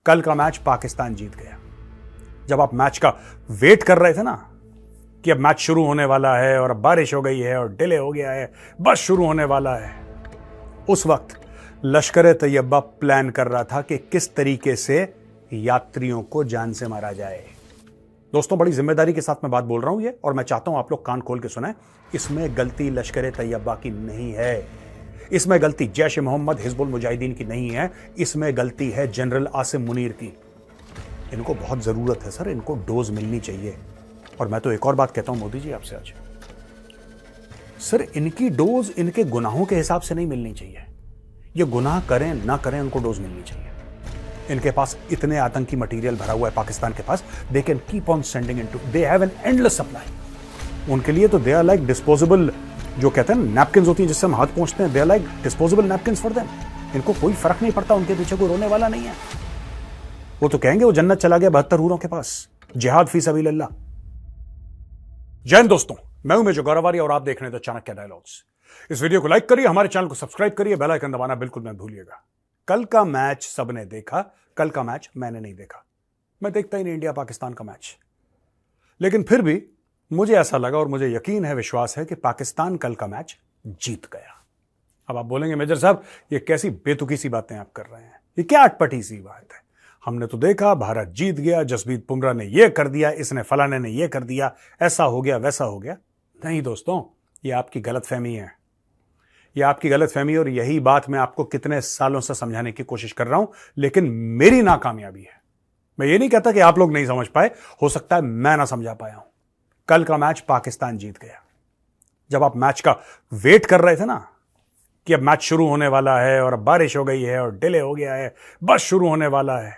कल का मैच पाकिस्तान जीत गया। जब आप मैच का वेट कर रहे थे ना कि अब मैच शुरू होने वाला है और अब बारिश हो गई है और डिले हो गया है, बस शुरू होने वाला है, उस वक्त लश्कर तैयबा प्लान कर रहा था कि किस तरीके से यात्रियों को जान से मारा जाए। दोस्तों, बड़ी जिम्मेदारी के साथ मैं बात बोल रहा हूं ये, और मैं चाहता हूं आप लोग कान खोल के सुने। इसमें गलती लश्कर तैयबा की नहीं है, इसमें गलती जैश ए मोहम्मद हिजबुल मुजाहिदीन की नहीं है, इसमें गलती है जनरल आसिम मुनीर की। इनको बहुत जरूरत है सर, इनको डोज मिलनी चाहिए। और मैं तो एक और बात कहता हूं मोदी जी आपसे आज, सर इनकी डोज इनके गुनाहों के हिसाब से नहीं मिलनी चाहिए। ये गुनाह करें ना करें, उनको डोज मिलनी चाहिए। इनके पास इतने आतंकी मटेरियल भरा हुआ है पाकिस्तान के पास, they can keep on sending into, they have an endless supply. उनके लिए तो दे आर लाइक डिस्पोजेबल, जो कहते हैं नैपकिन होती हैं जिससे हम हाथ पहुंचते हैं, they are like disposable napkin for them. इनको कोई फर्क नहीं पड़ता, उनके पीछे कोई रोने वाला नहीं है। वो तो कहेंगे वो जन्नत चला गया 72 हूरों के पास, जिहाद फी सबीलिल्लाह। जय हिंद दोस्तों, मैं हूं मेजर गौरवारी और आप देख रहे हैं द चाणक्य डायलॉग्स। इस वीडियो को लाइक करिए, हमारे चैनल को सब्सक्राइब करिए, बेल आइकन दबाना बिल्कुल मत भूलिएगा। कल का मैच सबने देखा, कल का मैच मैंने नहीं देखा। मैं देखता ही नहीं इंडिया पाकिस्तान का मैच, लेकिन फिर भी मुझे ऐसा लगा और मुझे यकीन है, विश्वास है कि पाकिस्तान कल का मैच जीत गया। अब आप बोलेंगे मेजर साहब ये कैसी बेतुकी सी बातें आप कर रहे हैं, ये क्या अटपटी सी बात है। हमने तो देखा भारत जीत गया, जसप्रीत बुमराह ने यह कर दिया, इसने फलाने ने यह कर दिया, ऐसा हो गया वैसा हो गया। नहीं दोस्तों, ये आपकी गलतफहमी है, यह आपकी गलतफहमी। और यही बात मैं आपको कितने सालों से समझाने की कोशिश कर रहा हूं, लेकिन मेरी नाकामयाबी है। मैं ये नहीं कहता कि आप लोग नहीं समझ पाए, हो सकता है मैं ना समझा पाया हूं। कल का मैच पाकिस्तान जीत गया। जब आप मैच का वेट कर रहे थे ना कि अब मैच शुरू होने वाला है और अब बारिश हो गई है और डिले हो गया है, बस शुरू होने वाला है,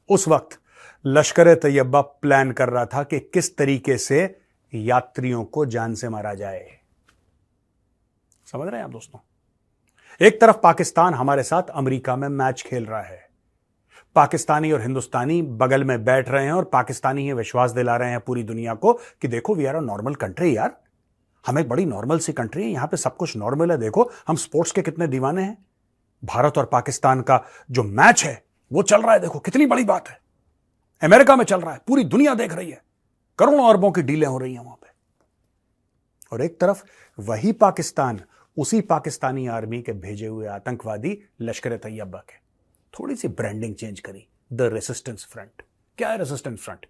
उस वक्त लश्कर तैयबा प्लान कर रहा था कि किस तरीके से यात्रियों को जान से मारा जाए। समझ रहे हैं आप दोस्तों? एक तरफ पाकिस्तान हमारे साथ अमेरिका में मैच खेल रहा है, पाकिस्तानी और हिंदुस्तानी बगल में बैठ रहे हैं और पाकिस्तानी ये विश्वास दिला रहे हैं पूरी दुनिया को कि देखो we are a normal country यार, हम एक बड़ी नॉर्मल सी कंट्री है, यहां पे सब कुछ नॉर्मल है, देखो हम स्पोर्ट्स के कितने दीवाने हैं। भारत और पाकिस्तान का जो मैच है वो चल रहा है, देखो कितनी बड़ी बात है। अमेरिका में चल रहा है, पूरी दुनिया देख रही है, करोड़ों अरबों की डीलें हो रही हैं वहां पे। और एक तरफ वही पाकिस्तान, उसी पाकिस्तानी आर्मी के भेजे हुए आतंकवादी लश्कर तैयबा के, थोड़ी सी ब्रांडिंग चेंज करी, द रेसिस्टेंस फ्रंट। क्या है resistance front?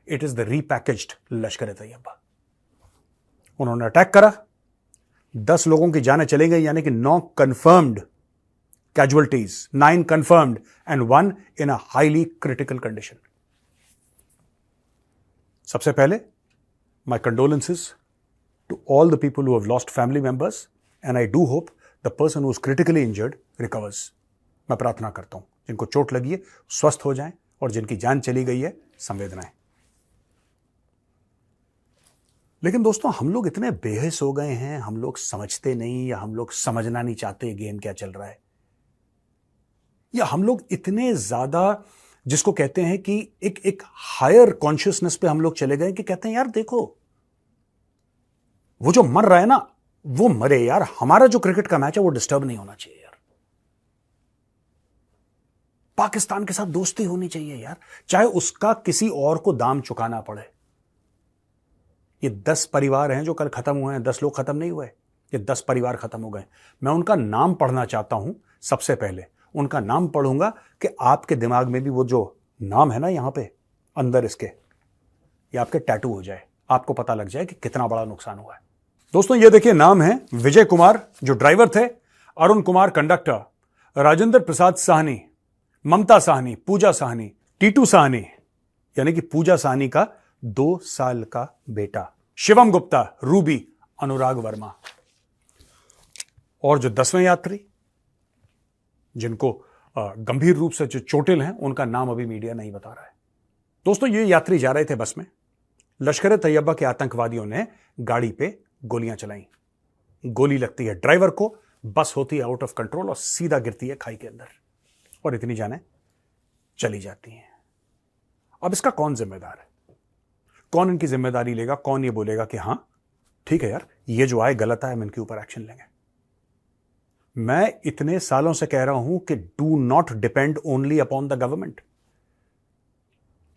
It is the repackaged Lashkar Taiba. उन्होंने अटैक करा, 10 लोगों की जानें चली गई, यानी कि 9 confirmed casualties, 9 confirmed and 1 in a highly critical condition. सबसे पहले my condolences to all the people who have lost family members and I do hope the person who is critically injured recovers. मैं प्रार्थना करता हूं जिनको चोट लगी है स्वस्थ हो जाएं और जिनकी जान चली गई है संवेदनाएं। लेकिन दोस्तों, हम लोग इतने बेहिस हो गए हैं, हम लोग समझते नहीं या हम लोग समझना नहीं चाहते गेम क्या चल रहा है, या हम लोग इतने ज्यादा जिसको कहते हैं कि एक हायर कॉन्शियसनेस पे हम लोग चले गए कि कहते हैं यार देखो वो जो मर रहा है ना वो मरे यार, हमारा जो क्रिकेट का मैच है वो डिस्टर्ब नहीं होना चाहिए यार, पाकिस्तान के साथ दोस्ती होनी चाहिए यार, चाहे उसका किसी और को दाम चुकाना पड़े। ये 10 परिवार हैं जो कल खत्म हुए हैं, 10 लोग खत्म नहीं हुए, ये 10 परिवार खत्म हो गए। मैं उनका नाम पढ़ना चाहता हूं। सबसे पहले उनका नाम पढ़ूंगा कि आपके दिमाग में भी वो जो नाम है ना यहां पे अंदर इसके, ये आपके टैटू हो जाए, आपको पता लग जाए कि कितना बड़ा नुकसान हुआ है। दोस्तों ये देखिए, नाम है विजय कुमार जो ड्राइवर थे, अरुण कुमार कंडक्टर, राजेंद्र प्रसाद साहनी, ममता साहनी, पूजा साहनी, टीटू साहनी यानी कि पूजा साहनी का 2 साल का बेटा, शिवम गुप्ता, रूबी, अनुराग वर्मा। और जो 10वें यात्री जिनको गंभीर रूप से जो चोटिल हैं उनका नाम अभी मीडिया नहीं बता रहा है। दोस्तों ये यात्री जा रहे थे बस में, लश्कर तैयबा के आतंकवादियों ने गाड़ी पे गोलियां चलाई, गोली लगती है ड्राइवर को, बस होती है आउट ऑफ कंट्रोल और सीधा गिरती है खाई के अंदर और इतनी जानें चली जाती हैं। अब इसका कौन जिम्मेदार है, कौन इनकी जिम्मेदारी लेगा, कौन ये बोलेगा कि हां ठीक है यार ये जो आए गलत है, हम इनके ऊपर एक्शन लेंगे। मैं इतने सालों से कह रहा हूं कि do not depend only upon the government.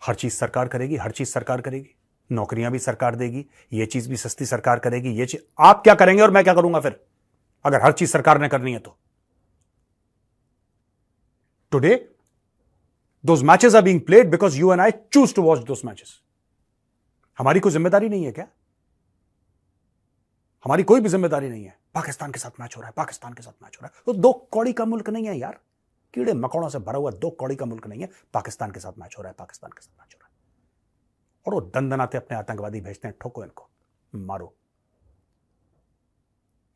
हर चीज सरकार करेगी, हर चीज सरकार करेगी, नौकरियां भी सरकार देगी, ये चीज भी सस्ती सरकार करेगी, ये चीज आप क्या करेंगे और मैं क्या करूंगा फिर, अगर हर चीज सरकार ने करनी है तो? Today those matches are being played because you and I choose to watch those matches. हमारी कोई जिम्मेदारी नहीं है क्या? हमारी कोई भी जिम्मेदारी नहीं है। पाकिस्तान के साथ मैच हो रहा है, पाकिस्तान के साथ मैच हो रहा है, तो दो कौड़ी का मुल्क नहीं है यार, कीड़े मकोड़ों से भरा हुआ दो कौड़ी का मुल्क नहीं है। पाकिस्तान के साथ मैच हो रहा है, पाकिस्तान के साथ मैच हो रहा है, और वो दंदनाते अपने आतंकवादी भेजते हैं, ठोको इनको, मारो।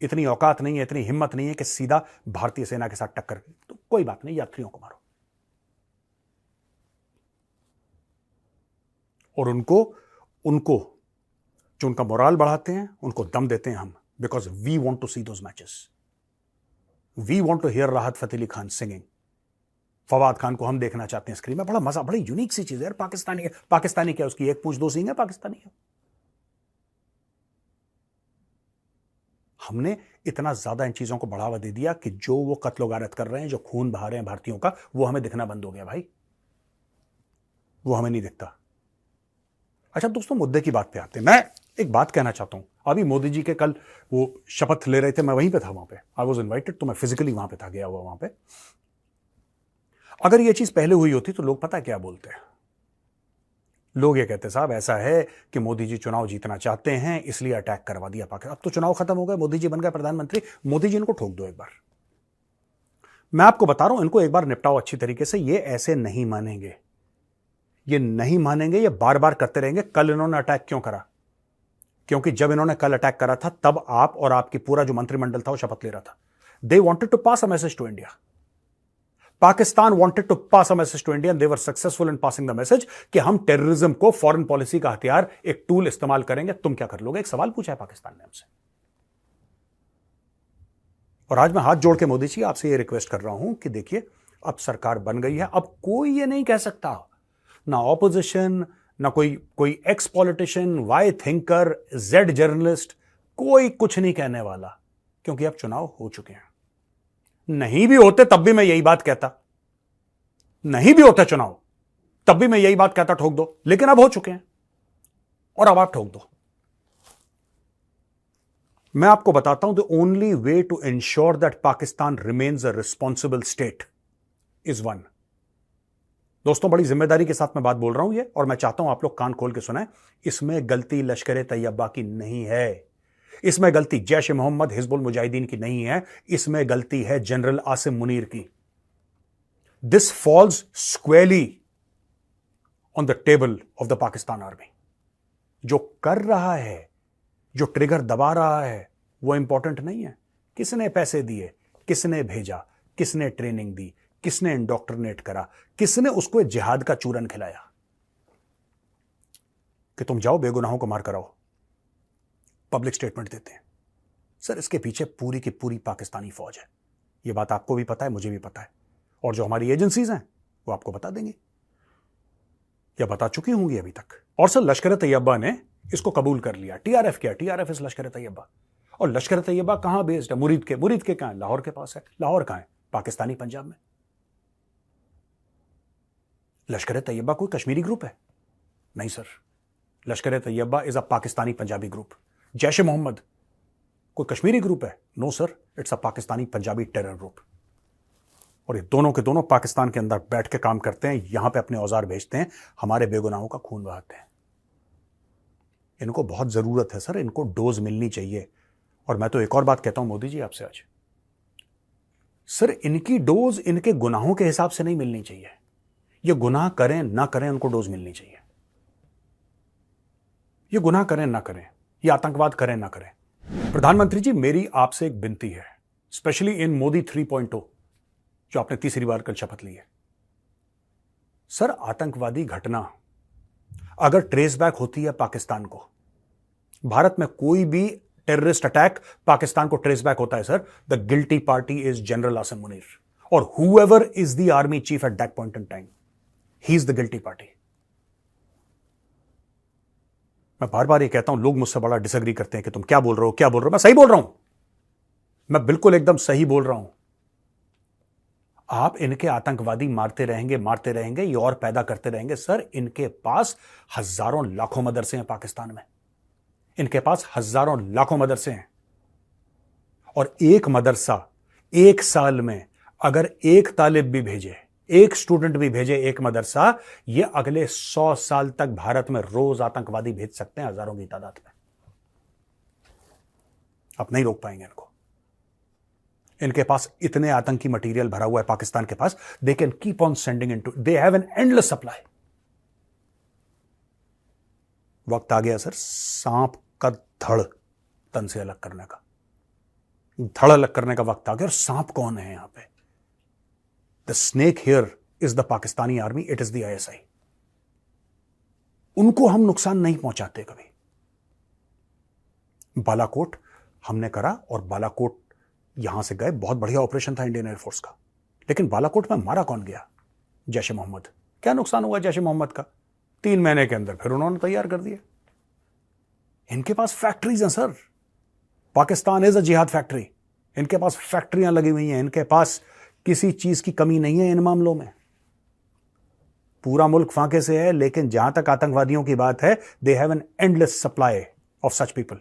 इतनी औकात नहीं है, इतनी हिम्मत नहीं है कि सीधा भारतीय सेना के साथ टक्कर, तो कोई बात नहीं, यात्रियों को मारो। और उनको उनको जो उनका मोराल बढ़ाते हैं, उनको दम देते हैं हम, because we want to see those matches. We want to hear Rahat Fateh Ali Khan singing. Fawad Khan को हम देखना चाहते हैं स्क्रीन में। बड़ा मजा, बड़ी यूनिक सी चीज है यार। पाकिस्तानी क्या, उसकी एक पूछ दो सींग है पाकिस्तानी है। हमने इतना ज्यादा इन चीजों को बढ़ावा दे दिया कि जो वो कत्ल गारत कर रहे हैं, जो खून बहा रहे हैं भारतीयों का, वो हमें दिखना बंद हो गया भाई, वो हमें नहीं दिखता। अच्छा दोस्तों, मुद्दे की बात पे आते हैं। मैं एक बात कहना चाहता हूं। अभी मोदी जी के कल वो शपथ ले रहे थे, मैं वहीं पे था, वहां पे आई वॉज इन्वाइटेड, तो मैं फिजिकली वहां पे था, गया हुआ वहां पे। अगर ये चीज पहले हुई होती तो लोग पता क्या बोलते हैं? लोग ये कहते साहब ऐसा है कि मोदी जी चुनाव जीतना चाहते हैं इसलिए अटैक करवा दिया पाकिस्तान। अब तो चुनाव खत्म हो गए, मोदी जी बन गए प्रधानमंत्री, मोदी जी इनको ठोक दो एक बार। मैं आपको बता रहा हूं, इनको एक बार निपटाओ अच्छी तरीके से। ये ऐसे नहीं मानेंगे, ये नहीं मानेंगे, ये बार बार करते रहेंगे। कल इन्होंने अटैक क्यों करा? क्योंकि जब इन्होंने कल अटैक करा था, तब आप और आपकी पूरा जो मंत्रिमंडल था वो शपथ ले रहा था। They wanted to pass a message to India. Pakistan wanted to pass a message to India and they were successful in passing the message कि हम टेररिज्म को फॉरेन पॉलिसी का हथियार, एक टूल इस्तेमाल करेंगे। तुम क्या कर लोगे? एक सवाल पूछा है पाकिस्तान ने हमसे। और आज मैं हाथ जोड़ के मोदी जी आपसे ये रिक्वेस्ट कर रहा हूं कि देखिए, अब सरकार बन गई है, अब कोई ये नहीं कह सकता, ना ऑपोजिशन, ना कोई X politician, Y thinker, Z journalist, कोई कुछ नहीं कहने वाला, क्योंकि अब चुनाव हो चुके हैं। नहीं भी होते तब भी मैं यही बात कहता, नहीं भी होता चुनाव तब भी मैं यही बात कहता, ठोक दो। लेकिन अब हो चुके हैं और अब आप ठोक दो। मैं आपको बताता हूं, the only way to ensure that Pakistan remains a responsible state is one. दोस्तों, बड़ी जिम्मेदारी के साथ मैं बात बोल रहा हूं ये, और मैं चाहता हूं आप लोग कान खोल के सुने। इसमें गलती लश्कर तैयबा की नहीं है, इसमें गलती जैश ए मोहम्मद, हिजबुल मुजाहिदीन की नहीं है, इसमें गलती है जनरल आसिम मुनीर की। This falls squarely on the table of the Pakistan army. जो कर रहा है, जो ट्रिगर दबा रहा है, वो इंपॉर्टेंट नहीं है। किसने पैसे दिए, किसने भेजा, किसने ट्रेनिंग दी, किसने इंडोक्ट्रिनेट करा, किसने उसको जिहाद का चूरन खिलाया कि तुम जाओ बेगुनाहों को मार कर आओ। पब्लिक स्टेटमेंट देते हैं। सर, इसके पीछे पूरी की पूरी पाकिस्तानी फौज है। यह बात आपको भी पता है, मुझे भी पता है, और जो हमारी एजेंसीज हैं वो आपको बता देंगी या बता चुकी होंगी अभी तक। और सर, लश्कर तैयबा ने इसको कबूल कर लिया। टीआरएफ क्या? टीआरएफ इज लश्कर तैयबा। और लश्कर तैयबा कहां बेस्ड है? मुरीद के कहां है? लाहौर के पास है। लाहौर कहां है? पाकिस्तानी पंजाब में। लश्कर तैयबा कोई कश्मीरी ग्रुप है? नहीं sir, Lashkar Taiba is a Pakistani Punjabi group. Jaish e Mohammed कोई कश्मीरी ग्रुप है? No sir, it's a Pakistani Punjabi terror group. और ये दोनों के दोनों पाकिस्तान के अंदर बैठ के काम करते हैं, यहां पे अपने औजार भेजते हैं, हमारे बेगुनाहों का खून बहाते हैं। इनको बहुत जरूरत है सर, इनको डोज मिलनी चाहिए। और मैं तो एक और बात कहता हूं मोदी जी आपसे आज, सर इनकी डोज इनके गुनाहों के हिसाब से नहीं मिलनी चाहिए। ये गुनाह करें ना करें, उनको डोज मिलनी चाहिए। ये गुनाह करें ना करें, ये आतंकवाद करें ना करें। प्रधानमंत्री जी, मेरी आपसे एक विनती है, स्पेशली इन मोदी 3.0 जो आपने तीसरी बार कल शपथ ली है। सर, आतंकवादी घटना अगर ट्रेस बैक होती है पाकिस्तान को, भारत में कोई भी टेररिस्ट अटैक पाकिस्तान को ट्रेस बैक होता है sir, the guilty party is general Asim Munir, और whoever is the army chief at that point in time, he is the guilty party. मैं बार बार ये कहता हूं, लोग मुझसे बड़ा डिसएग्री करते हैं कि तुम क्या बोल रहे हो, क्या बोल रहे हो। मैं सही बोल रहा हूं, मैं बिल्कुल एकदम सही बोल रहा हूं। आप इनके आतंकवादी मारते रहेंगे, ये और पैदा करते रहेंगे। सर, इनके पास हजारों लाखों मदरसे हैं पाकिस्तान में, इनके पास हजारों लाखों मदरसे हैं। और एक मदरसा एक साल में अगर एक तालिब भी भेजे, एक स्टूडेंट भी भेजे एक मदरसा, ये अगले 100 साल तक भारत में रोज आतंकवादी भेज सकते हैं, हजारों की तादाद में। आप नहीं रोक पाएंगे इनको। इनके पास इतने आतंकी मटेरियल भरा हुआ है पाकिस्तान के पास, they can keep on sending into, they have an endless supply. वक्त आ गया सर सांप का धड़ तन से अलग करने का, धड़ अलग करने का वक्त आ गया। और सांप कौन है यहां पे? The snake here is the Pakistani army, it is the ISI। उनको हम नुकसान नहीं पहुंचाते कभी। बालाकोट हमने करा, और बालाकोट यहां से गए, बहुत बढ़िया ऑपरेशन था इंडियन एयरफोर्स का, लेकिन बालाकोट में मारा कौन गया? जैश ए मोहम्मद। क्या नुकसान हुआ जैश ए मोहम्मद का? 3 महीने के अंदर फिर उन्होंने तैयार कर दिया। इनके पास फैक्ट्रीज हैं सर, पाकिस्तान इज अ जिहाद फैक्ट्री। इनके पास फैक्ट्रियां लगी हुई हैं, इनके पास किसी चीज की कमी नहीं है इन मामलों में। पूरा मुल्क फांके से है, लेकिन जहां तक आतंकवादियों की बात है, दे have an endless supply of such people.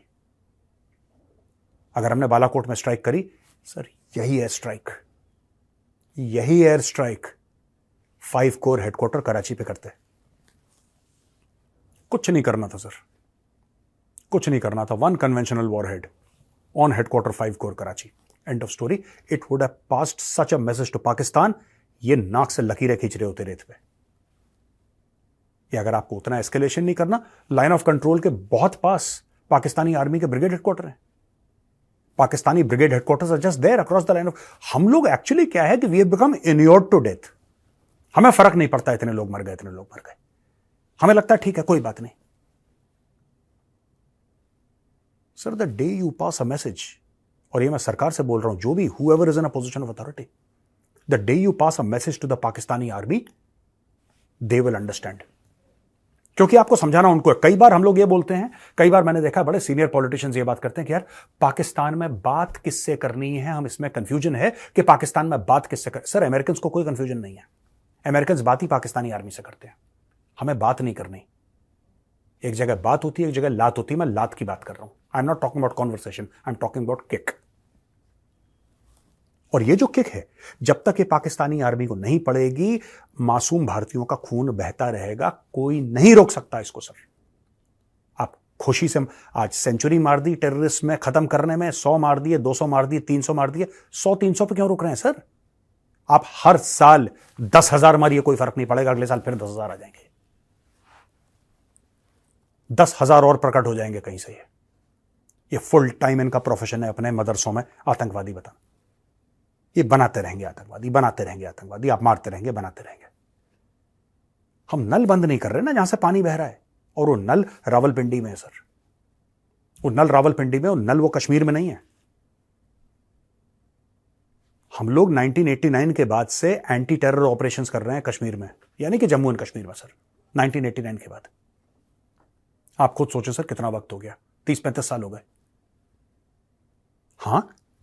अगर हमने बालाकोट में स्ट्राइक करी, सर यही एयर स्ट्राइक, यही air strike 5 core headquarter Karachi पे करते। कुछ नहीं करना था सर, कुछ नहीं करना था। 1 conventional warhead on headquarter 5 corps Karachi, end of story. It would have passed such a message to Pakistan. ये नाक से लकीरें खींच रहे होते रेत पे। ये अगर आपको उतना एस्केलेशन नहीं करना, लाइन ऑफ कंट्रोल के बहुत पास पाकिस्तानी आर्मी के ब्रिगेड हेडक्वार्टर हैं। Pakistani brigade headquarters are just there across the line of. हम लोग एक्चुअली क्या है कि we have become inured to death. हमें फर्क नहीं पड़ता इतने लोग मर गए, इतने लोग मर गए। हमें लगता है ठीक है, कोई बात नहीं। Sir, the day you pass a message, और ये मैं सरकार से बोल रहा हूं, जो भी whoever is in a position of authority, the day you pass a message to the Pakistani army, they will understand। क्योंकि आपको समझाना उनको है। कई बार हम लोग ये बोलते हैं, कई बार मैंने देखा बड़े सीनियर पॉलिटिशियंस ये बात करते हैं कि यार पाकिस्तान में बात किससे करनी है, हम इसमें कंफ्यूजन है कि पाकिस्तान में बात किससे कर। सर, अमेरिकन को कोई कंफ्यूजन नहीं है। अमेरिकन बात ही पाकिस्तानी आर्मी से करते हैं। हमें बात नहीं करनी। एक जगह बात होती है, एक जगह लात होती है। मैं लात की बात कर रहा हूं। I am not talking about conversation, I am talking about kick. और ये जो किक है, जब तक ये पाकिस्तानी आर्मी को नहीं पड़ेगी, मासूम भारतीयों का खून बहता रहेगा। कोई नहीं रोक सकता इसको सर। आप खुशी से आज सेंचुरी मार दी टेररिस्ट में खत्म करने में, 100 मार दिए, 200 मार दिए, 300 मार दिए। 100-300 पे क्यों रुक रहे हैं सर? आप हर साल 10,000 मारिए, कोई फर्क नहीं पड़ेगा। अगले साल फिर 10,000 आ जाएंगे, 10,000 और प्रकट हो जाएंगे कहीं से। ये फुल टाइम इनका प्रोफेशन है अपने मदरसों में आतंकवादी बताना। ये बनाते रहेंगे आतंकवादी, बनाते रहेंगे आतंकवादी। आप मारते रहेंगे, बनाते रहेंगे। हम नल बंद नहीं कर रहे ना जहां से पानी बह रहा है, और वो नल रावलपिंडी में है सर। वो नल रावलपिंडी में, वो नल वो कश्मीर में नहीं है। हम लोग 1989 के बाद से एंटी टेरर ऑपरेशंस कर रहे हैं कश्मीर में, यानी कि जम्मू एंड कश्मीर में सर। 1989 के बाद आप खुद सोचें सर कितना वक्त हो गया, 30-35 साल हो गए। हां,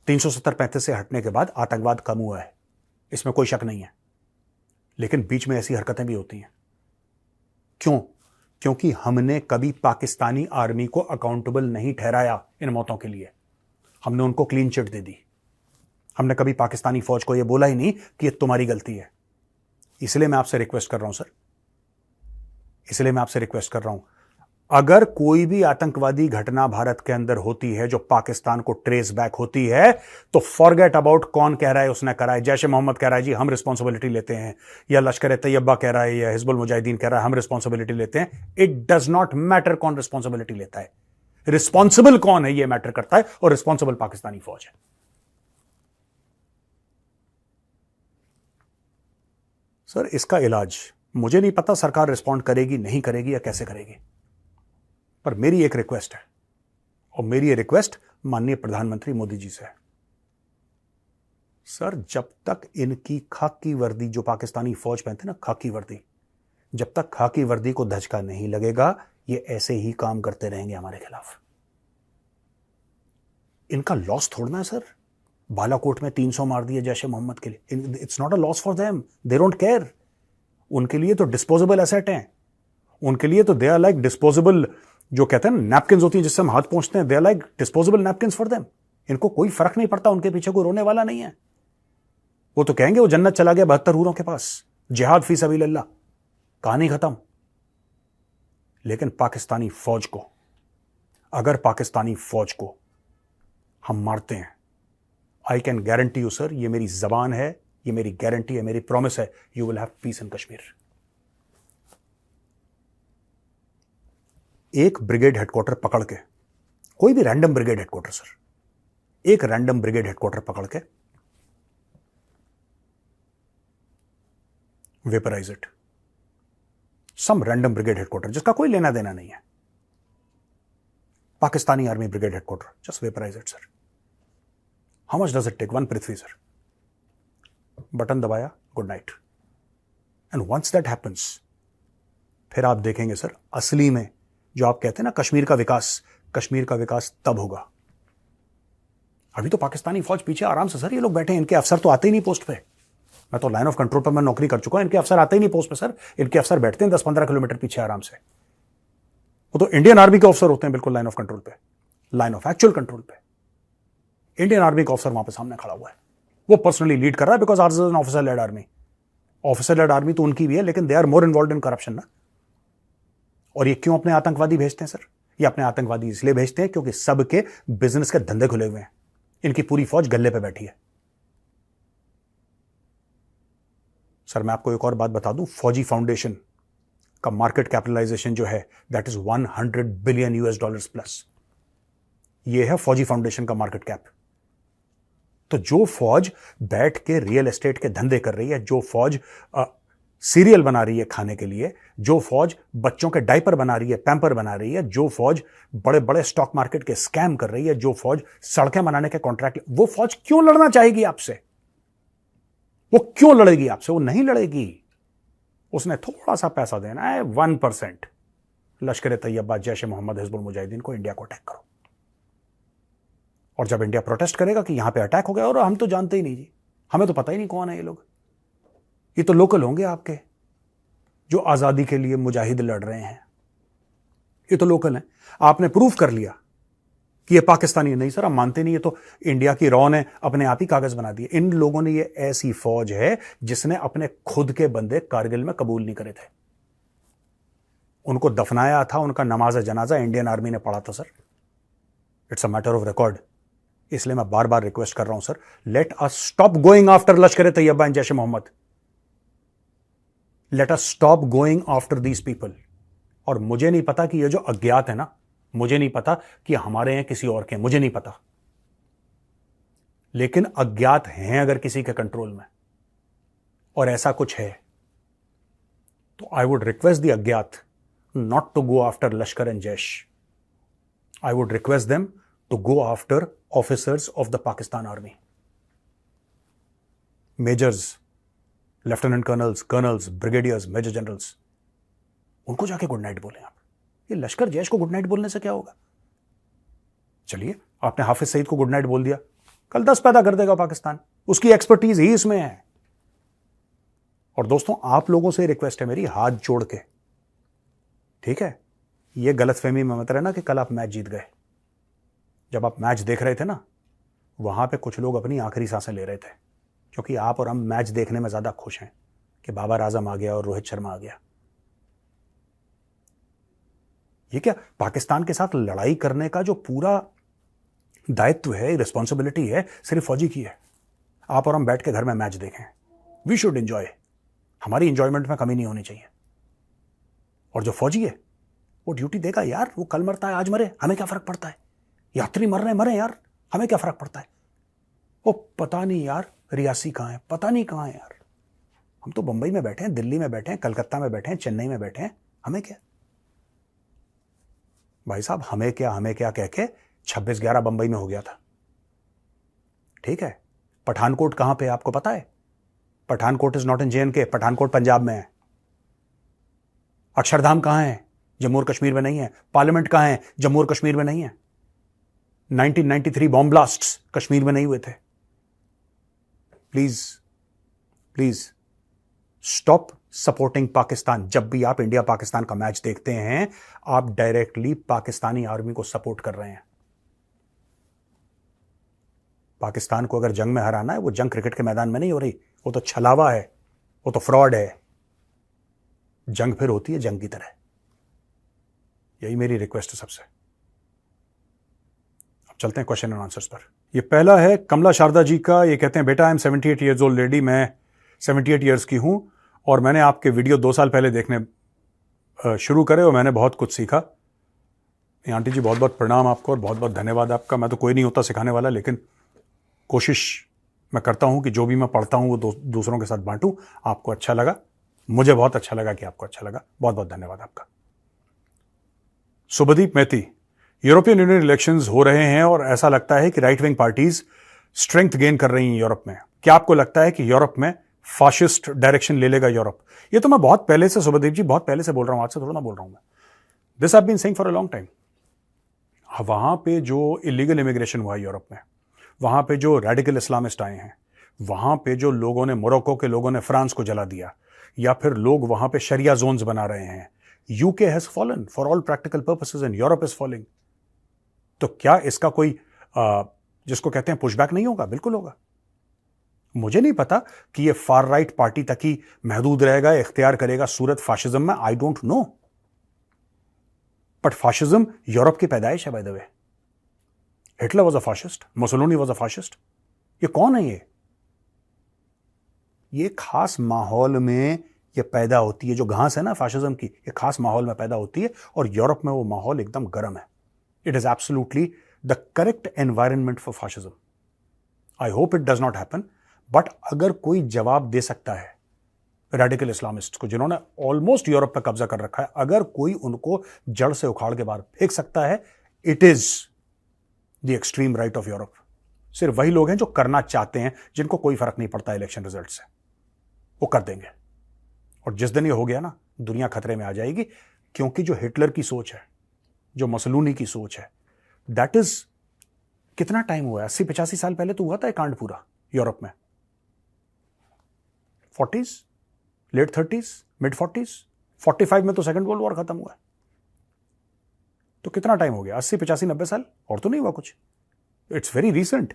370-35 से हटने के बाद आतंकवाद कम हुआ है, इसमें कोई शक नहीं है। लेकिन बीच में ऐसी हरकतें भी होती हैं। क्यों? क्योंकि हमने कभी पाकिस्तानी आर्मी को अकाउंटेबल नहीं ठहराया इन मौतों के लिए। हमने उनको क्लीन चिट दे दी। हमने कभी पाकिस्तानी फौज को यह बोला ही नहीं कि यह तुम्हारी गलती है। इसलिए मैं आपसे रिक्वेस्ट कर रहा हूं सर, इसलिए मैं आपसे रिक्वेस्ट कर रहा हूं, अगर कोई भी आतंकवादी घटना भारत के अंदर होती है जो पाकिस्तान को ट्रेस बैक होती है, तो फॉरगेट अबाउट कौन कह रहा है उसने करा है। जैश ए मोहम्मद कह रहा है जी हम रिस्पॉन्सिबिलिटी लेते हैं, या लश्कर तैयबा कह रहा है, या हिजबुल मुजाहिदीन कह रहा है हम रिस्पॉन्सिबिलिटी लेते हैं। इट डज नॉट मैटर कौन रिस्पॉन्सिबिलिटी लेता है, रिस्पॉन्सिबल कौन है यह मैटर करता है, और रिस्पॉन्सिबल पाकिस्तानी फौज है। सर, इसका इलाज मुझे नहीं पता सरकार रिस्पॉन्ड करेगी नहीं करेगी या कैसे करेगी, पर मेरी एक रिक्वेस्ट है, और मेरी ये रिक्वेस्ट माननीय प्रधानमंत्री मोदी जी से है। सर, जब तक इनकी खाकी वर्दी, जो पाकिस्तानी फौज पहनते ना खाकी वर्दी, जब तक खाकी वर्दी को धचका नहीं लगेगा, ये ऐसे ही काम करते रहेंगे हमारे खिलाफ। इनका लॉस थोड़ना है सर। बालाकोट में 300 मार दिए जैश ए मोहम्मद के लिए, it's not a loss for them, they don't care. उनके लिए तो डिस्पोजेबल एसेट हैं, उनके लिए तो दे आर लाइक डिस्पोजेबल, जो कहते हैं नैपकिन होती हैं जिससे हम हाथ पहुंचते हैं, they are like disposable napkins for them. इनको कोई फर्क नहीं पड़ता, उनके पीछे कोई रोने वाला नहीं है। वो तो कहेंगे वो जन्नत चला गया 72 हूरों के पास, जिहाद फी सबीलिल्लाह, कहानी खत्म। लेकिन पाकिस्तानी फौज को, अगर पाकिस्तानी फौज को हम मारते हैं, I can guarantee you sir, ये मेरी जबान है, ये मेरी गारंटी है, मेरी प्रॉमिस है, you will have peace in Kashmir. एक ब्रिगेड हेडक्वार्टर पकड़ के, कोई भी रैंडम ब्रिगेड हेडक्वार्टर सर, एक रैंडम ब्रिगेड हेडक्वार्टर पकड़ के vaporize it, some random brigade headquarter जिसका कोई लेना देना नहीं है, Pakistani army brigade headquarter, just vaporize it sir. How much does it take? 1 Prithvi sir, button दबाया, good night. And once that happens, फिर आप देखेंगे सर असली में जो आप कहते हैं ना कश्मीर का विकास, कश्मीर का विकास तब होगा। अभी तो पाकिस्तानी फौज पीछे आराम से सर, ये लोग बैठे हैं, इनके अफसर तो आते ही नहीं पोस्ट पे। मैं तो लाइन ऑफ कंट्रोल पर मैं नौकरी कर चुका हूं, इनके अफसर आते ही नहीं पोस्ट पे सर, इनके अफसर बैठते हैं 10-15 किलोमीटर पीछे आराम से। वो तो इंडियन आर्मी के ऑफिसर होते हैं बिल्कुल लाइन ऑफ कंट्रोल पे, लाइन ऑफ एक्चुअल कंट्रोल पे। इंडियन आर्मी का ऑफिसर वहां पे सामने खड़ा हुआ है, वो पर्सनली लीड कर रहा है, because ours is an officer led army. Officer led army तो उनकी भी है, लेकिन they are more involve in corruption ना। और ये क्यों अपने आतंकवादी भेजते हैं सर? ये अपने आतंकवादी इसलिए भेजते हैं क्योंकि सबके बिजनेस के धंधे खुले हुए हैं, इनकी पूरी फौज गल्ले पे बैठी है। सर मैं आपको एक और बात बता दूं, फौजी फाउंडेशन का मार्केट कैपिटलाइजेशन जो है दैट इज $100 बिलियन प्लस। ये है फौजी फाउंडेशन का मार्केट कैप। तो जो फौज बैठ के रियल एस्टेट के धंधे कर रही है, जो फौज सीरियल बना रही है खाने के लिए, जो फौज बच्चों के डायपर बना रही है, पैम्पर बना रही है, जो फौज बड़े बड़े स्टॉक मार्केट के स्कैम कर रही है, जो फौज सड़कें बनाने के कॉन्ट्रैक्ट, वो फौज क्यों लड़ना चाहेगी आपसे? वो क्यों लड़ेगी आपसे? वो नहीं लड़ेगी। उसने थोड़ा सा पैसा देना है, 1%। लश्कर तैयबा, जैश ए मोहम्मद, हिजबुल मुजाहिदीन को इंडिया को अटैक करो। और जब इंडिया प्रोटेस्ट करेगा कि यहां पे अटैक हो गया, और हम तो जानते ही नहीं जी, हमें तो पता ही नहीं कौन है ये लोग, ये तो लोकल होंगे आपके जो आजादी के लिए मुजाहिद लड़ रहे हैं, ये तो लोकल हैं। आपने प्रूफ कर लिया कि ये पाकिस्तानी नहीं सर, हम मानते नहीं, ये तो इंडिया की रॉ ने अपने आप ही कागज बना दिए। इन लोगों ने, ये ऐसी फौज है जिसने अपने खुद के बंदे कारगिल में कबूल नहीं करे थे, उनको दफनाया था, उनका नमाज जनाजा इंडियन आर्मी ने पढ़ा था sir. It's a matter of record. इसलिए मैं बार बार रिक्वेस्ट कर रहा हूं sir, let us stop going after Lashkar Taiba and Jaish e Mohammed, let us stop going after these people. और मुझे नहीं पता कि ये जो अज्ञात है ना, मुझे नहीं पता कि हमारे हैं किसी और के, मुझे नहीं पता, लेकिन अज्ञात हैं अगर किसी के कंट्रोल में और ऐसा कुछ है, तो आई वुड रिक्वेस्ट द अज्ञात not to go after Lashkar and Jaish. I would request them to go after officers of the Pakistan army, majors, lieutenant colonels, colonels, brigadiers, major generals, उनको जाके गुड नाइट बोलें आप। ये लश्कर जैश को गुड नाइट बोलने से क्या होगा? चलिए, आपने हाफिज सईद को गुड नाइट बोल दिया, कल 10 पैदा कर देगा पाकिस्तान, उसकी एक्सपर्टीज ही इसमें है। और दोस्तों, आप लोगों से रिक्वेस्ट है मेरी, हाथ जोड़ के, ठीक है, ये गलतफहमी में मत रहना कि कल आप मैच जीत गए। जब आप मैच देख रहे थे ना, वहां पे कुछ लोग अपनी आखिरी सांसें ले रहे थे, क्योंकि आप और हम मैच देखने में ज्यादा खुश हैं कि बाबर आजम आ गया और रोहित शर्मा आ गया। ये क्या पाकिस्तान के साथ लड़ाई करने का जो पूरा दायित्व है, रिस्पॉन्सिबिलिटी है, सिर्फ फौजी की है। आप और हम बैठ के घर में मैच देखें, वी शुड एंजॉय, हमारी एंजॉयमेंट में कमी नहीं होनी चाहिए। और जो फौजी है वो ड्यूटी देगा यार, वो कल मरता है आज मरे, हमें क्या फर्क पड़ता है? यात्री मर रहे मरे यार, हमें क्या फर्क पड़ता है? वो पता नहीं यार रियासी कहां है, पता नहीं कहां है यार, हम तो बंबई में बैठे हैं, दिल्ली में बैठे हैं, कलकत्ता में बैठे हैं, चेन्नई में बैठे हैं, हमें क्या भाई साहब, हमें क्या कह के 26/11 बंबई में हो गया था, ठीक है। पठानकोट कहां पे आपको पता है? Pathankot is not in JNK, Pathankot Punjab में है। अक्षरधाम कहां है? जम्मू और कश्मीर में नहीं है। पार्लियामेंट कहां है? जम्मू और कश्मीर में नहीं है। 1993 बॉम्ब ब्लास्ट्स कश्मीर में नहीं हुए थे। Please please stop supporting Pakistan. जब भी आप इंडिया पाकिस्तान का मैच देखते हैं, आप डायरेक्टली पाकिस्तानी आर्मी को सपोर्ट कर रहे हैं। पाकिस्तान को अगर जंग में हराना है, वो जंग क्रिकेट के मैदान में नहीं हो रही, वो तो छलावा है, वो तो फ्रॉड है। जंग फिर होती है जंग की तरह। यही मेरी रिक्वेस्ट है सबसे। अब चलते हैं क्वेश्चन एंड आंसर्स पर। ये पहला है कमला शारदा जी का। ये कहते हैं, बेटा I am 78 years old lady, मैं 78 ईयर्स की हूं और मैंने आपके वीडियो 2 साल पहले देखने शुरू करे और मैंने बहुत कुछ सीखा। आंटी जी बहुत बहुत प्रणाम आपको और बहुत बहुत धन्यवाद आपका। मैं तो कोई नहीं होता सिखाने वाला, लेकिन कोशिश मैं करता हूं कि जो भी मैं पढ़ता हूं वो दूसरों के साथ बांटूं। आपको अच्छा लगा, मुझे बहुत अच्छा लगा कि आपको अच्छा लगा। बहुत बहुत धन्यवाद आपका। Shubhdeep Maity, European union elections हो रहे हैं और ऐसा लगता है कि right wing parties strength gain कर रही हैं यूरोप में। क्या आपको लगता है कि यूरोप में फाशिस्ट डायरेक्शन ले लेगा यूरोप? ये तो मैं बहुत पहले से, शुभदीप जी, बहुत पहले से बोल रहा हूं, आज से थोड़ा ना बोल रहा हूं मैं। This I have been saying for a long time. वहां पे जो इलीगल इमिग्रेशन हुआ यूरोप में, वहां पे जो रेडिकल इस्लामिस्ट आए हैं, वहां पे जो लोगों ने, मोरक्को के लोगों ने फ्रांस को जला दिया, या फिर लोग वहां पे शरिया जोन्स बना रहे हैं। UK has fallen for all practical purposes and Europe is falling. तो क्या इसका कोई जिसको कहते हैं पुशबैक नहीं होगा? बिल्कुल होगा। मुझे नहीं पता कि ये फार राइट पार्टी तक ही महदूद रहेगा, इख्तियार करेगा सूरत फाशिज्म में। I don't know, but fascism Europe की पैदाइश है by the way. Hitler was a fascist, Mussolini was a fascist. ये कौन है? ये खास माहौल में ये पैदा होती है। जो घास है ना फाशिज्म की, ये खास माहौल में पैदा होती है और यूरोप में वो माहौल एकदम गर्म है। It is absolutely the correct environment for fascism. I hope it does not happen, but अगर कोई जवाब दे सकता है रेडिकल इस्लामिस्ट को, जिन्होंने ऑलमोस्ट यूरोप पर कब्जा कर रखा है, अगर कोई उनको जड़ से उखाड़ के बाहर फेंक सकता है, it is the extreme right of Europe. सिर्फ वही लोग हैं जो करना चाहते हैं, जिनको कोई फर्क नहीं पड़ता इलेक्शन रिजल्ट से, वो कर देंगे। और जिस दिन ये हो गया ना, दुनिया खतरे में आ जाएगी, क्योंकि जो हिटलर की सोच है, जो मसलूनी की सोच है, दैट इज, कितना टाइम हुआ है? 80-85 साल पहले तो हुआ था कांड पूरा यूरोप में। 40s, late 30s, mid 40s, 45 में तो सेकंड वर्ल्ड वॉर खत्म हुआ है। तो कितना टाइम हो गया? 80, 85, 90 साल और तो नहीं हुआ कुछ। It's very recent.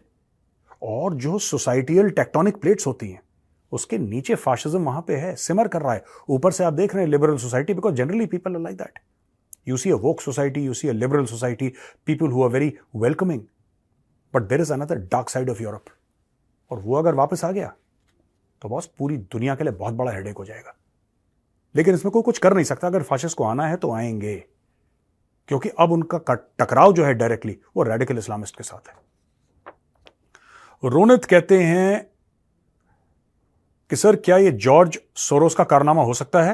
और जो सोसाइटियल टेक्टोनिक प्लेट्स होती हैं, उसके नीचे फाशिज्म वहां पे है, सिमर कर रहा है। ऊपर से आप देख रहे हैं liberal society, because generally people are like that. You see a woke society, you see a liberal society, people who are very welcoming, but there is another dark side of Europe. और वो अगर वापस आ गया तो boss पूरी दुनिया के लिए बहुत बड़ा हेडेक हो जाएगा। लेकिन इसमें कोई कुछ कर नहीं सकता। अगर फाशिस्ट को आना है तो आएंगे, क्योंकि अब उनका टकराव जो है डायरेक्टली वो रेडिकल इस्लामिस्ट के साथ है। रोनित कहते हैं कि सर क्या ये जॉर्ज सोरोस का कारनामा हो सकता है?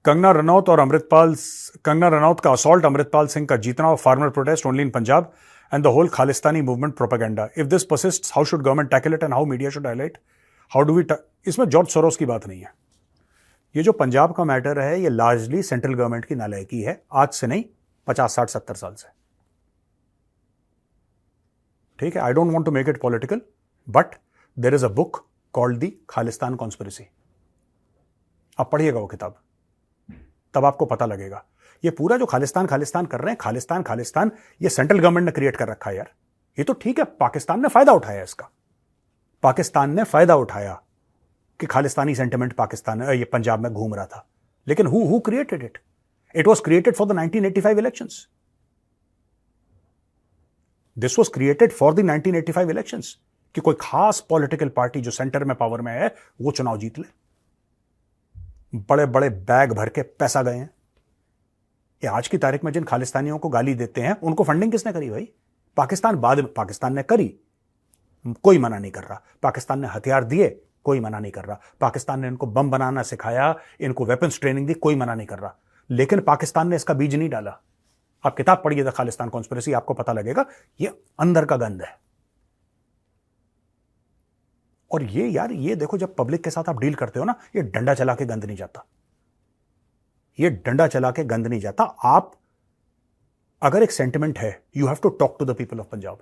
कंगना रनौत का असॉल्ट, अमृतपाल सिंह का जीतना और farmer protest only in Punjab and the whole Khalistani movement propaganda. If this persists, how should government tackle it and how media should highlight? How do we इसमें जॉर्ज सोरोस की बात नहीं है। ये जो पंजाब का मैटर है, ये लार्जली सेंट्रल गवर्नमेंट की नालायकी है। आज से नहीं, 50, 60, 70 साल से। ठीक है, I don't want to make it political, but there is a book called the Khalistan conspiracy. आप पढ़िएगा वो किताब, तब आपको पता लगेगा। ये पूरा जो खालिस्तान कर रहे हैं, खालिस्तान ये सेंट्रल गवर्नमेंट ने क्रिएट कर रखा है यार। ये तो ठीक है, पाकिस्तान ने फायदा उठाया इसका। पाकिस्तान ने फायदा उठाया कि खालिस्तानी सेंटिमेंट पाकिस्तान, ये पंजाब में घूम रहा था। लेकिन who created it? It was created for the 1985 elections. This was created for the 1985 elections, कि कोई खास पॉलिटिकल पार्टी जो सेंटर में पावर में है वो चुनाव जीत ले। बड़े बड़े बैग भर के पैसा गए हैं। ये आज की तारीख में जिन खालिस्तानियों को गाली देते हैं, उनको फंडिंग किसने करी भाई? पाकिस्तान। बाद में पाकिस्तान ने करी, कोई मना नहीं कर रहा। पाकिस्तान ने हथियार दिए, कोई मना नहीं कर रहा। पाकिस्तान ने इनको बम बनाना सिखाया, इनको वेपन्स ट्रेनिंग दी, कोई मना नहीं कर रहा। लेकिन पाकिस्तान ने इसका बीज नहीं डाला। आप किताब पढ़िए द खालिस्तान कॉन्स्पिरेसी, आपको पता लगेगा ये अंदर का गंद है। और ये यार, ये देखो, जब पब्लिक के साथ आप डील करते हो ना, ये डंडा चला के गंद नहीं जाता। ये डंडा चला के गंद नहीं जाता। आप अगर एक सेंटिमेंट है, you have to talk to the people of Punjab.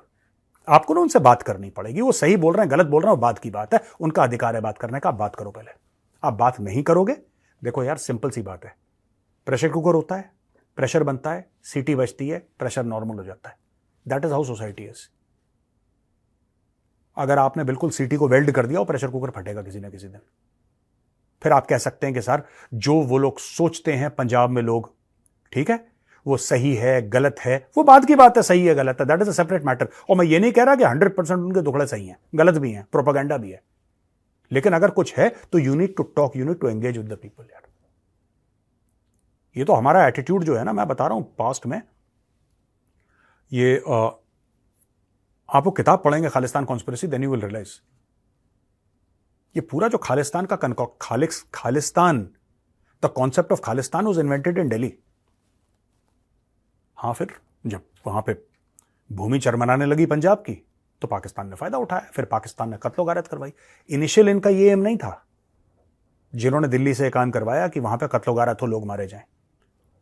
आपको ना उनसे बात करनी पड़ेगी। वो सही बोल रहे हैं गलत बोल रहे हैं वो बात की बात है, उनका अधिकार है बात करने का। आप बात करो पहले। आप बात नहीं करोगे, देखो यार सिंपल सी बात है, प्रेशर कुकर होता है, प्रेशर बनता है, सीटी बजती है, प्रेशर नॉर्मल हो जाता है। That is how society is. अगर आपने बिल्कुल सीटी को वेल्ड कर दिया और प्रेशर कुकर फटेगा किसी ना किसी दिन। फिर आप कह सकते हैं कि सर जो वो लोग सोचते हैं पंजाब में लोग, ठीक है, वो सही है गलत है, वो बात की बात है, सही है गलत है, that is a separate matter. और मैं ये नहीं कह रहा कि 100% उनके दुखड़े सही हैं, गलत भी हैं, प्रोपेगेंडा भी है, लेकिन अगर कुछ है तो you need to talk, you need to engage with the people यार। ये तो हमारा एटीट्यूड जो है ना, मैं बता रहा हूं पास्ट में, ये आप वो किताब पढ़ेंगे Khalistan conspiracy, then you will realise ये पूरा जो खालिस्तान का Khalistan, the concept of Khalistan was invented in Delhi. हाँ, फिर जब वहां पे भूमि चरमराने लगी पंजाब की तो पाकिस्तान ने फायदा उठाया, फिर पाकिस्तान ने कत्लो गारत करवाई। इनिशियल इनका ये एम नहीं था, जिन्होंने दिल्ली से काम करवाया कि वहां पे कत्लो गारत हो, लोग मारे जाएं।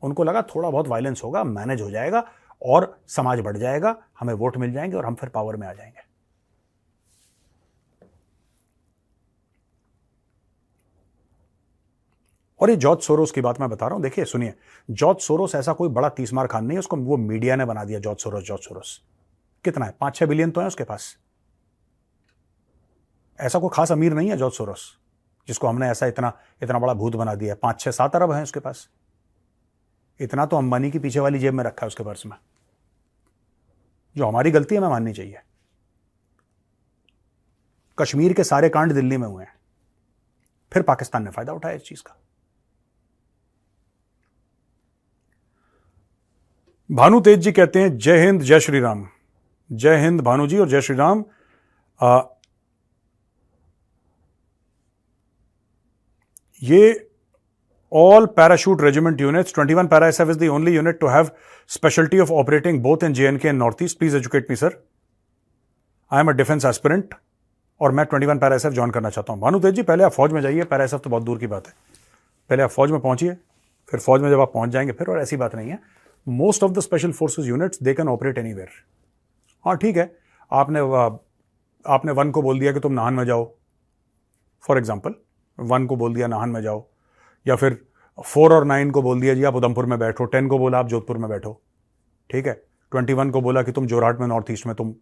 उनको लगा थोड़ा बहुत वायलेंस होगा, मैनेज हो जाएगा और समाज बढ़ जाएगा, हमें वोट मिल जाएंगे और हम फिर पावर में आ जाएंगे। और ये जॉर्ज सोरोस की बात मैं बता रहा हूं, देखिए सुनिए, जॉर्ज सोरोस ऐसा कोई बड़ा तीसमार खान नहीं है, उसको वो मीडिया ने बना दिया। जॉर्ज सोरोस कितना है, 5-6 बिलियन तो है उसके पास। ऐसा कोई खास अमीर नहीं है जॉर्ज सोरोस जिसको हमने ऐसा इतना बड़ा भूत बना दिया। 5-6-7 अरब है उसके पास। इतना तो अंबानी की पीछे वाली जेब में रखा है उसके पर्स में। जो हमारी गलती है हमें माननी चाहिए। कश्मीर के सारे कांड दिल्ली में हुए हैं, फिर पाकिस्तान ने फायदा उठाया इस चीज का। भानु तेज जी कहते हैं जय हिंद जय श्री राम। जय हिंद भानु जी और जय श्री राम। ये all parachute regiment units, 21 para SF is the only unit to have specialty of operating both in JNK and Northeast. Please educate me, sir. I am a defense aspirant और मैं 21 para SF ज्वाइन करना चाहता हूं। भानु तेज जी, पहले आप फौज में जाइए, para SF तो बहुत दूर की बात है। पहले आप फौज में पहुंचिए, फिर फौज में जब आप पहुंच जाएंगे फिर, और ऐसी बात नहीं है, most of the special forces units they can operate anywhere. हाँ ठीक है, आपने 1 को बोल दिया कि तुम नाहन में जाओ, फॉर एग्जाम्पल 1 को बोल दिया नाहन में जाओ, या फिर 4 और 9 को बोल दिया जी आप उधमपुर में बैठो, 10 को बोला आप जोधपुर में बैठो, ठीक है, 21 को बोला कि तुम जोरहाट में नॉर्थ ईस्ट में तुम।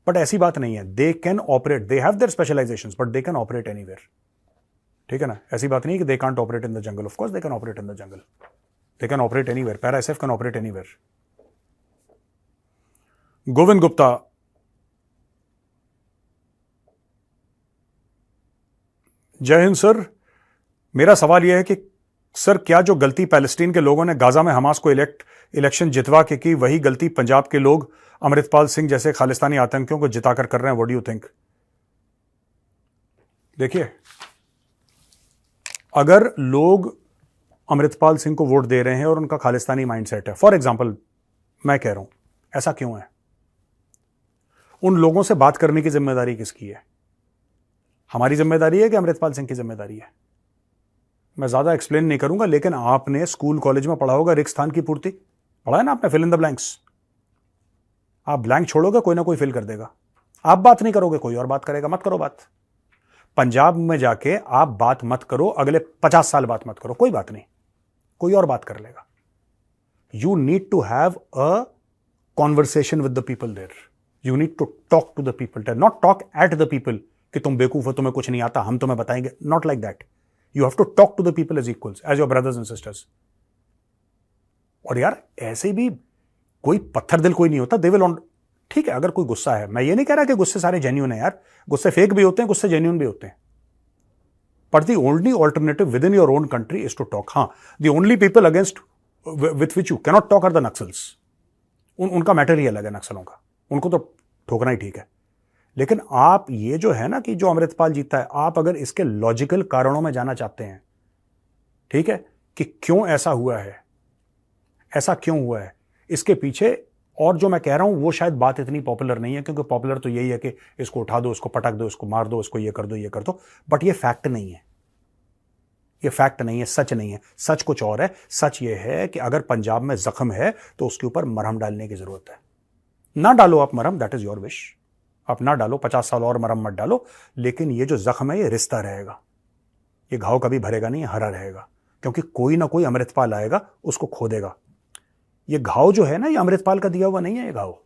बट ऐसी बात नहीं है, they can operate, they have their specialisations but they can operate anywhere. ठीक है ना, ऐसी बात नहीं कि they can't operate in the jungle. Of course they can operate in the jungle, they can operate anywhere, para SF can operate anywhere. Govind Gupta, जय Hind sir. मेरा सवाल यह है कि सर क्या जो गलती पैलेस्टीन के लोगों ने गाजा में हमास को इलेक्शन जितवा के की, वही गलती पंजाब के लोग अमृतपाल सिंह जैसे खालिस्तानी आतंकियों को जिताकर कर रहे हैं? What do you think? देखिए, अगर लोग अमृतपाल सिंह को वोट दे रहे हैं और उनका खालिस्तानी माइंडसेट है, फॉर एग्जांपल मैं कह रहा हूं, ऐसा क्यों है? उन लोगों से बात करने की जिम्मेदारी किसकी है? हमारी जिम्मेदारी है कि अमृतपाल सिंह की जिम्मेदारी है? मैं ज्यादा एक्सप्लेन नहीं करूंगा, लेकिन आपने स्कूल कॉलेज में पढ़ा होगा रिक्त स्थान की पूर्ति, पढ़ा है ना आपने, फिल इन द ब्लैंक्स। आप ब्लैंक छोड़ोगे, कोई ना कोई फिल कर देगा। आप बात नहीं करोगे, कोई और बात करेगा। मत करो बात। पंजाब में जाके आप बात मत करो, अगले 50 साल बात मत करो, कोई बात नहीं, कोई और बात कर लेगा। You need to have a conversation with the people there. You need to talk to the people there, not talk at the people कि तुम बेवकूफ हो, तुम्हें कुछ नहीं आता, हम तुम्हें बताएंगे। Not like that. You have to talk to the people as equals, as your brothers and sisters. और यार ऐसे भी कोई पत्थर दिल कोई नहीं होता, दे विल ऑन। ठीक है, अगर कोई गुस्सा है, मैं ये नहीं कह रहा कि गुस्से सारे जेन्युइन है यार, गुस्से फेक भी होते हैं, गुस्से जेन्युइन भी होते हैं। But the only alternative within your own country is to talk. हाँ, the only people against with which you cannot talk are the Naxals. उनका मैटर ही अलग है नक्सलों का, उनको तो ठोकना ही ठीक है। लेकिन आप ये जो है ना कि जो अमृतपाल जीता है, आप अगर इसके लॉजिकल कारणों में जाना चाहते हैं, ठीक है, कि क्यों ऐसा हुआ है, ऐसा क्यों हुआ है, इसके पीछे, और जो मैं कह रहा हूं वो शायद बात इतनी पॉपुलर नहीं है, क्योंकि पॉपुलर तो यही है कि इसको उठा दो, इसको पटक दो, इसको मार दो, इसको ये कर दो, ये कर दो। बट ये फैक्ट नहीं है, ये फैक्ट नहीं है, सच नहीं है। सच कुछ और है। सच ये है कि अगर पंजाब में जख्म है तो उसके ऊपर मरहम डालने की जरूरत है। ना डालो आप मरहम, दैट इज योर विश, आप ना डालो, 50 साल और मरहम मत डालो, लेकिन ये जो जख्म है ये रिश्ता रहेगा, ये घाव कभी भरेगा नहीं, हरा रहेगा, क्योंकि कोई ना कोई अमृतपाल आएगा उसको खो देगा। ये घाव जो है ना, ये अमृतपाल का दिया हुआ नहीं है। ये घाव,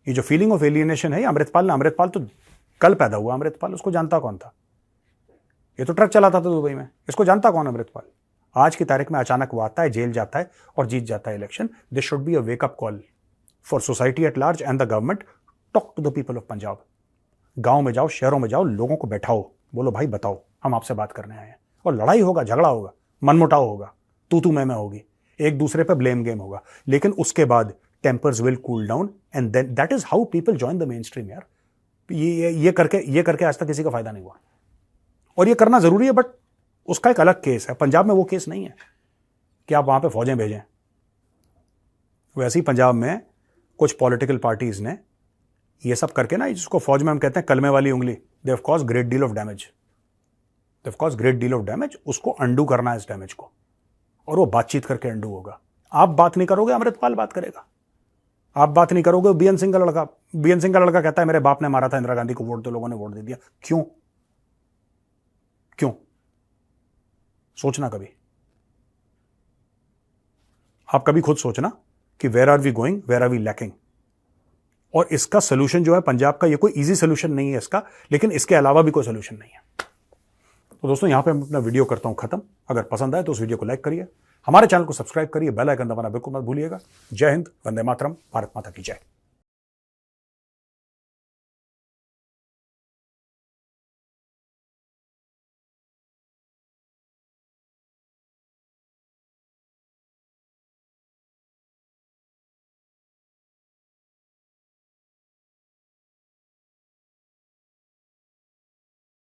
ये जो फीलिंग ऑफ एलियनेशन है, अमृतपाल तो कल पैदा हुआ। अमृतपाल, उसको जानता कौन था? ये तो ट्रक चलाता था दुबई में, इसको जानता कौन अमृतपाल? आज की तारीख में अचानक वो आता है, जेल जाता है और जीत जाता है election. This should be a wake up call for society at large and the government. Talk to the people of Punjab. गांव में जाओ, शहरों में जाओ, लोगों को बैठाओ, बोलो भाई बताओ, हम आपसे बात करने आए हैं। और लड़ाई होगा, झगड़ा होगा, मनमुटाव होगा, तू मैं होगी, एक दूसरे पर ब्लेम गेम होगा, लेकिन उसके बाद tempers will cool down and then that is how people join the mainstream. यार ये करके आज तक किसी का फायदा नहीं हुआ, और ये करना जरूरी है, बट उसका एक अलग केस है। पंजाब में वो केस नहीं है कि आप वहां पे फौजें भेजें। वैसे ही पंजाब में कुछ पॉलिटिकल पार्टीज ने ये सब करके ना, जिसको फौज में हम कहते हैं कलमे वाली उंगली, they have caused great deal of damage. उसको अंडू करना है इस डैमेज को, और वो बातचीत करके अंडू होगा। आप बात नहीं करोगे, अमृतपाल बात करेगा। आप बात नहीं करोगे, बीएन सिंह का लड़का कहता है मेरे बाप ने मारा था इंदिरा गांधी को, वोट तो लोगों ने वोट दे दिया। क्यों? सोचना कभी, आप कभी खुद सोचना कि where are we going, where are we lacking. और इसका सोल्यूशन जो है पंजाब का, ये कोई इजी सोल्यूशन नहीं है इसका, लेकिन इसके अलावा भी कोई सोल्यूशन नहीं है। तो दोस्तों, यहां पे मैं अपना वीडियो करता हूं खत्म। अगर पसंद आए तो उस वीडियो को लाइक करिए, हमारे चैनल को सब्सक्राइब करिए, बेल आइकन दबाना बिल्कुल मत भूलिएगा। जय हिंद, वंदे मातरम, भारत माता की जय।